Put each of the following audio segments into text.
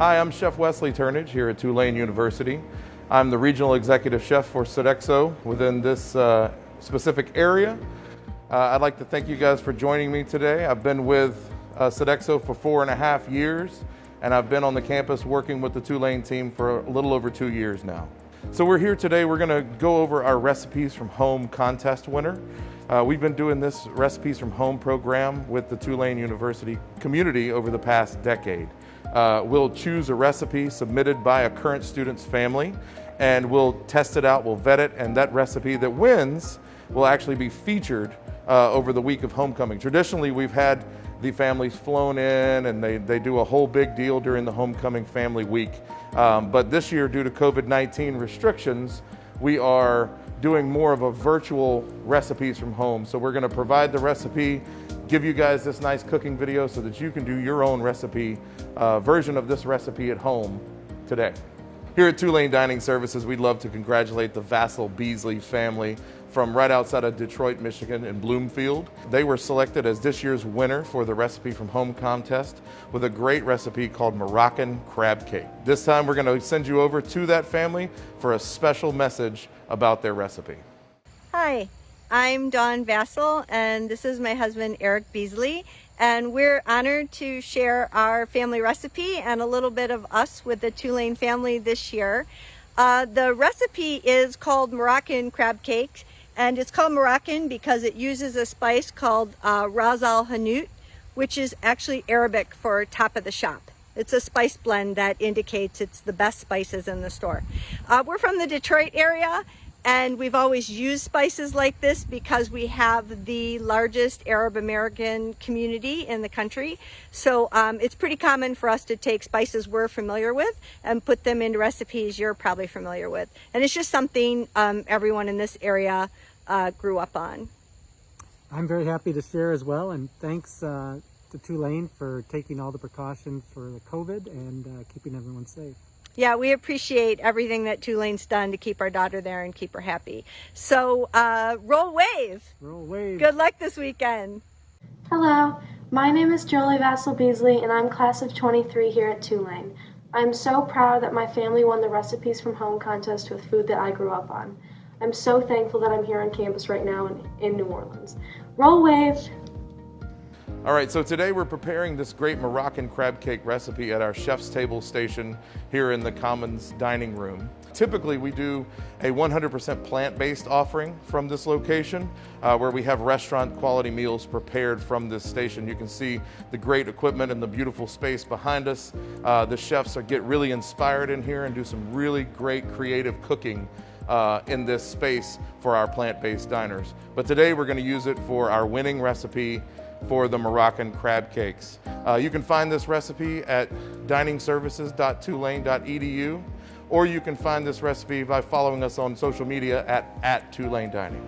Hi, I'm Chef Wesley Turnage here at Tulane University. I'm the Regional Executive Chef for Sodexo within this specific area. I'd like to thank you guys for joining me today. I've been with Sodexo for 4.5 years, and I've been on the campus working with the Tulane team for a little over 2 years now. So we're here today, we're gonna go over our Recipes from Home contest winner. We've been doing this Recipes from Home program with the Tulane University community over the past decade. We'll choose a recipe submitted by a current student's family, and we'll test it out, we'll vet it, and that recipe that wins will actually be featured over the week of homecoming. Traditionally, we've had the families flown in and they do a whole big deal during the homecoming family week. But this year, due to COVID-19 restrictions, we are doing more of a virtual Recipes from Home. So we're gonna provide the recipe, give you guys this nice cooking video so that you can do your own recipe, version of this recipe at home today. Here at Tulane Dining Services, we'd love to congratulate the Vassal-Beasley family from right outside of Detroit, Michigan in Bloomfield. They were selected as this year's winner for the Recipe from Home contest with a great recipe called Moroccan Crab Cake. This time we're gonna send you over to that family for a special message about their recipe. Hi, I'm Dawn Vassal, and this is my husband Eric Beasley, and we're honored to share our family recipe and a little bit of us with the Tulane family this year. The recipe is called Moroccan Crab Cakes, and it's called Moroccan because it uses a spice called Ras al Hanout, which is actually Arabic for top of the shop. It's a spice blend that indicates it's the best spices in the store. We're from the Detroit area, and we've always used spices like this because we have the largest Arab American community in the country. So it's pretty common for us to take spices we're familiar with and put them into recipes you're probably familiar with. And it's just something everyone in this area grew up on. I'm very happy to share as well, and thanks to Tulane for taking all the precautions for the COVID and keeping everyone safe. Yeah, we appreciate everything that Tulane's done to keep our daughter there and keep her happy. So roll wave. Roll wave. Good luck this weekend. Hello, my name is Jolie Vassal-Beasley, and I'm class of 23 here at Tulane. I'm so proud that my family won the Recipes from Home contest with food that I grew up on. I'm so thankful that I'm here on campus right now in New Orleans. Roll wave. All right, so today we're preparing this great Moroccan crab cake recipe at our chef's table station here in the Commons dining room. Typically, we do a 100% plant-based offering from this location where we have restaurant quality meals prepared from this station. You can see the great equipment and the beautiful space behind us. The chefs get really inspired in here and do some really great creative cooking in this space for our plant-based diners. But today we're gonna use it for our winning recipe for the Moroccan crab cakes. You can find this recipe at diningservices.tulane.edu, or you can find this recipe by following us on social media at Tulane Dining.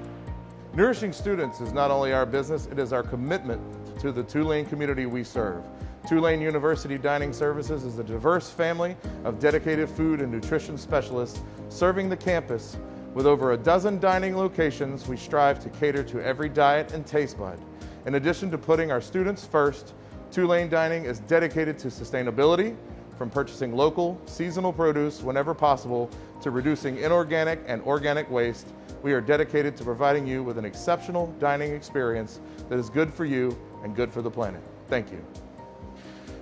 Nourishing students is not only our business, it is our commitment to the Tulane community we serve. Tulane University Dining Services is a diverse family of dedicated food and nutrition specialists serving the campus. With over a dozen dining locations, we strive to cater to every diet and taste bud. In addition to putting our students first, Tulane Dining is dedicated to sustainability, from purchasing local, seasonal produce whenever possible to reducing inorganic and organic waste. We are dedicated to providing you with an exceptional dining experience that is good for you and good for the planet. Thank you.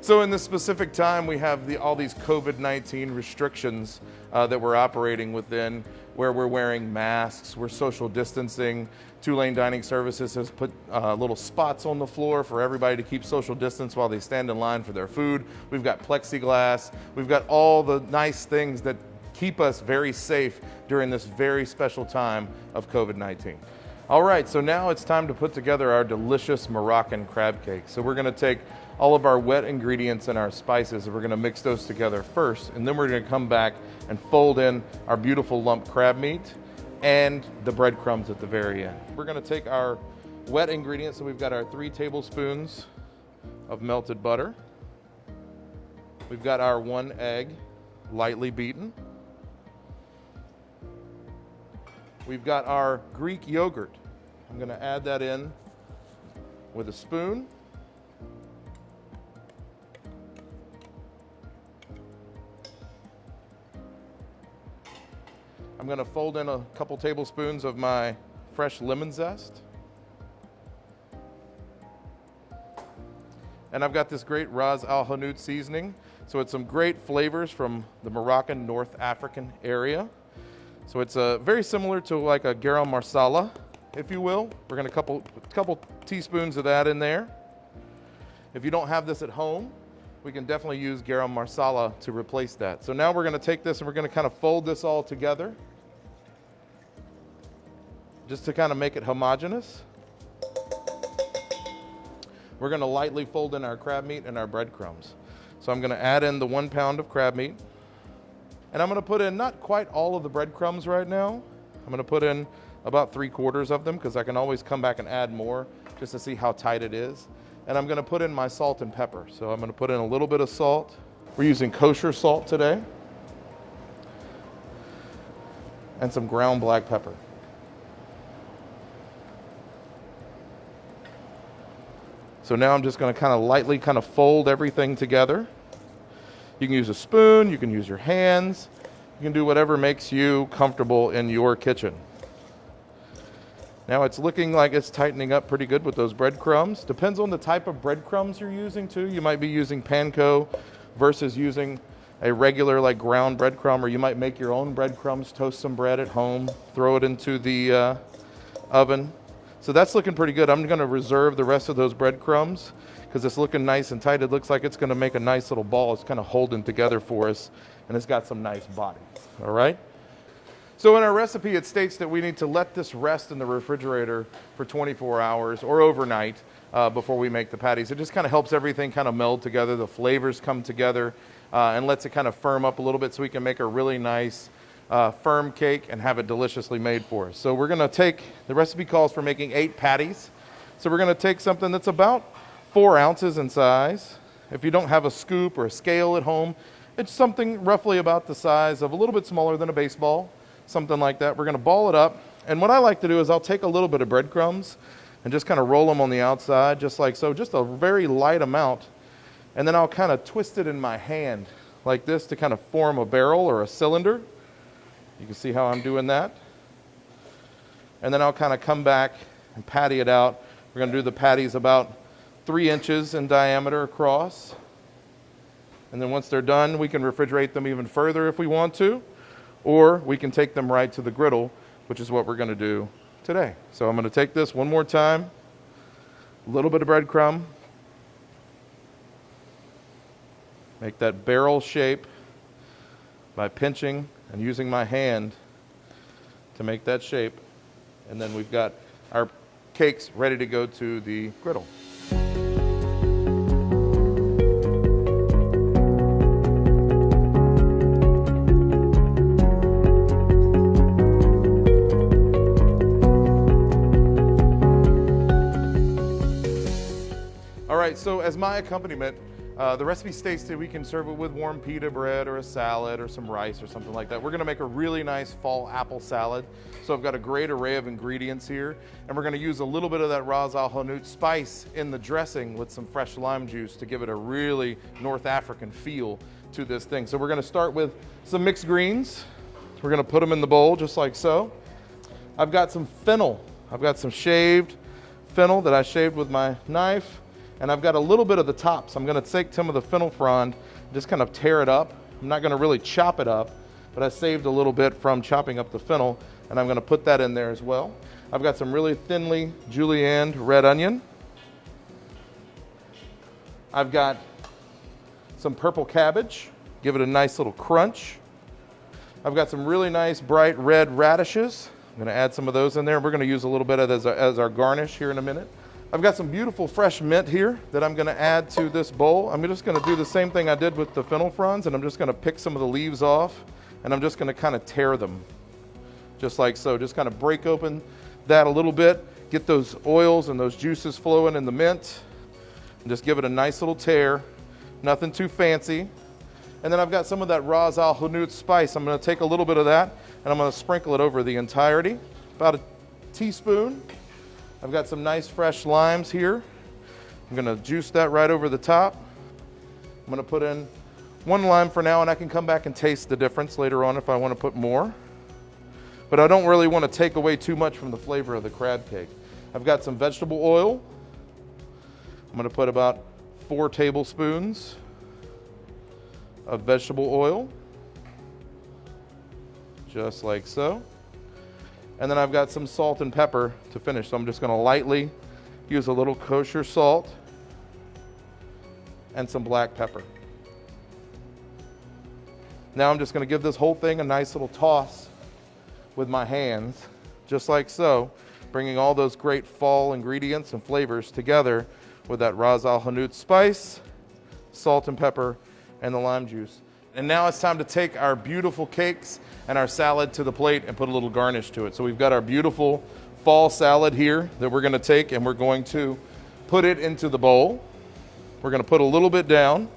So in this specific time, we have all these COVID-19 restrictions that we're operating within, where we're wearing masks, we're social distancing. Tulane Dining Services has put little spots on the floor for everybody to keep social distance while they stand in line for their food. We've got plexiglass. We've got all the nice things that keep us very safe during this very special time of COVID-19. All right, so now it's time to put together our delicious Moroccan crab cake. So we're gonna take all of our wet ingredients and our spices, and we're gonna mix those together first, and then we're gonna come back and fold in our beautiful lump crab meat and the breadcrumbs at the very end. We're gonna take our wet ingredients, so we've got our 3 tablespoons of melted butter. We've got our 1 egg, lightly beaten. We've got our Greek yogurt. I'm gonna add that in with a spoon. I'm gonna fold in a couple tablespoons of my fresh lemon zest. And I've got this great Ras Al Hanout seasoning. So it's some great flavors from the Moroccan North African area. So it's very similar to like a garam marsala, if you will. We're gonna couple teaspoons of that in there. If you don't have this at home, we can definitely use garam marsala to replace that. So now we're gonna take this and we're gonna kind of fold this all together just to kind of make it homogeneous. We're gonna lightly fold in our crab meat and our breadcrumbs. So I'm gonna add in the 1 pound of crab meat. And I'm gonna put in not quite all of the breadcrumbs right now. I'm gonna put in about 3/4 of them because I can always come back and add more just to see how tight it is. And I'm gonna put in my salt and pepper. So I'm gonna put in a little bit of salt. We're using kosher salt today. And some ground black pepper. So now I'm just gonna kind of lightly kind of fold everything together. You can use a spoon, you can use your hands, you can do whatever makes you comfortable in your kitchen. Now it's looking like it's tightening up pretty good with those breadcrumbs. Depends on the type of breadcrumbs you're using too. You might be using panko versus using a regular like ground breadcrumb, or you might make your own breadcrumbs, toast some bread at home, throw it into the oven. So that's looking pretty good. I'm gonna reserve the rest of those breadcrumbs because it's looking nice and tight. It looks like it's gonna make a nice little ball. It's kind of holding together for us, and it's got some nice body, all right? So in our recipe, it states that we need to let this rest in the refrigerator for 24 hours or overnight before we make the patties. It just kind of helps everything kind of meld together, the flavors come together, and lets it kind of firm up a little bit so we can make a really nice firm cake and have it deliciously made for us. So we're gonna take, the recipe calls for making 8 patties. So we're gonna take something that's about 4 ounces in size. If you don't have a scoop or a scale at home, it's something roughly about the size of a little bit smaller than a baseball, something like that. We're gonna ball it up. And what I like to do is I'll take a little bit of breadcrumbs and just kind of roll them on the outside, just like so, just a very light amount. And then I'll kind of twist it in my hand like this to kind of form a barrel or a cylinder. You can see how I'm doing that. And then I'll kind of come back and patty it out. We're gonna do the patties about 3 inches in diameter across. And then once they're done, we can refrigerate them even further if we want to, or we can take them right to the griddle, which is what we're gonna do today. So I'm gonna take this one more time, a little bit of breadcrumb, make that barrel shape by pinching and using my hand to make that shape. And then we've got our cakes ready to go to the griddle. All right, so as my accompaniment, the recipe states that we can serve it with warm pita bread or a salad or some rice or something like that. We're gonna make a really nice fall apple salad. So I've got a great array of ingredients here, and we're gonna use a little bit of that Ras Al Hanout spice in the dressing with some fresh lime juice to give it a really North African feel to this thing. So we're gonna start with some mixed greens. We're gonna put them in the bowl just like so. I've got some fennel. I've got some shaved fennel that I shaved with my knife. And I've got a little bit of the top, so I'm gonna take some of the fennel frond, just kind of tear it up. I'm not gonna really chop it up, but I saved a little bit from chopping up the fennel, and I'm gonna put that in there as well. I've got some really thinly julienned red onion. I've got some purple cabbage, give it a nice little crunch. I've got some really nice bright red radishes. I'm gonna add some of those in there. We're gonna use a little bit of as our garnish here in a minute. I've got some beautiful fresh mint here that I'm gonna add to this bowl. I'm just gonna do the same thing I did with the fennel fronds, and I'm just gonna pick some of the leaves off, and I'm just gonna kind of tear them, just like so. Just kind of break open that a little bit, get those oils and those juices flowing in the mint, and just give it a nice little tear, nothing too fancy. And then I've got some of that Ras Al Hanout spice. I'm gonna take a little bit of that, and I'm gonna sprinkle it over the entirety, about a teaspoon. I've got some nice fresh limes here. I'm gonna juice that right over the top. I'm gonna put in 1 lime for now, and I can come back and taste the difference later on if I wanna put more. but I don't really want to take away too much from the flavor of the crab cake. I've got some vegetable oil. I'm going to put about 4 tablespoons of vegetable oil, just like so. And then I've got some salt and pepper to finish. So I'm just going to lightly use a little kosher salt and some black pepper. Now I'm just going to give this whole thing a nice little toss with my hands, just like so, bringing all those great fall ingredients and flavors together with that Ras Al Hanout spice, salt and pepper, and the lime juice. And now it's time to take our beautiful cakes and our salad to the plate and put a little garnish to it. So we've got our beautiful fall salad here that we're going to take, and we're going to put it into the bowl. We're going to put a little bit down.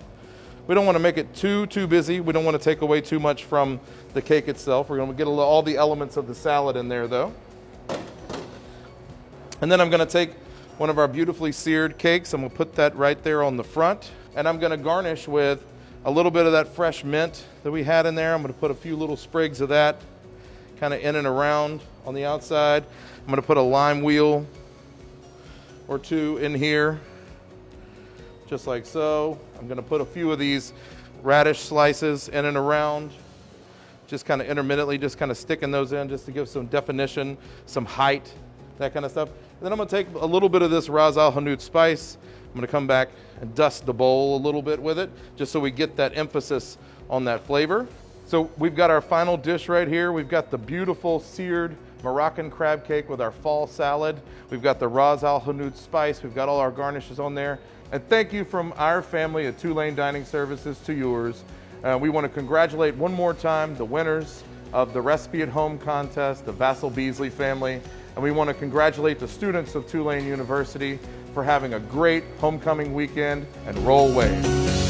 We don't want to make it too busy. We don't want to take away too much from the cake itself. We're going to get all the elements of the salad in there though. And then I'm going to take one of our beautifully seared cakes. I'm going to put that right there on the front. And I'm going to garnish with a little bit of that fresh mint that we had in there. I'm going to put a few little sprigs of that kind of in and around on the outside. I'm going to put a lime wheel or 2 in here, just like so. I'm going to put a few of these radish slices in and around, just kind of intermittently, just kind of sticking those in just to give some definition, some height, that kind of stuff. And then I'm going to take a little bit of this Ras Al Hanout spice. I'm going to come back and dust the bowl a little bit with it, just so we get that emphasis on that flavor. So we've got our final dish right here. We've got the beautiful seared Moroccan crab cake with our fall salad. We've got the Ras Al Hanout spice. We've got all our garnishes on there. And thank you from our family at Tulane Dining Services to yours. We want to congratulate one more time the winners of the Recipe at Home contest, the Vassal-Beasley family. And we want to congratulate the students of Tulane University for having a great homecoming weekend, and roll wave.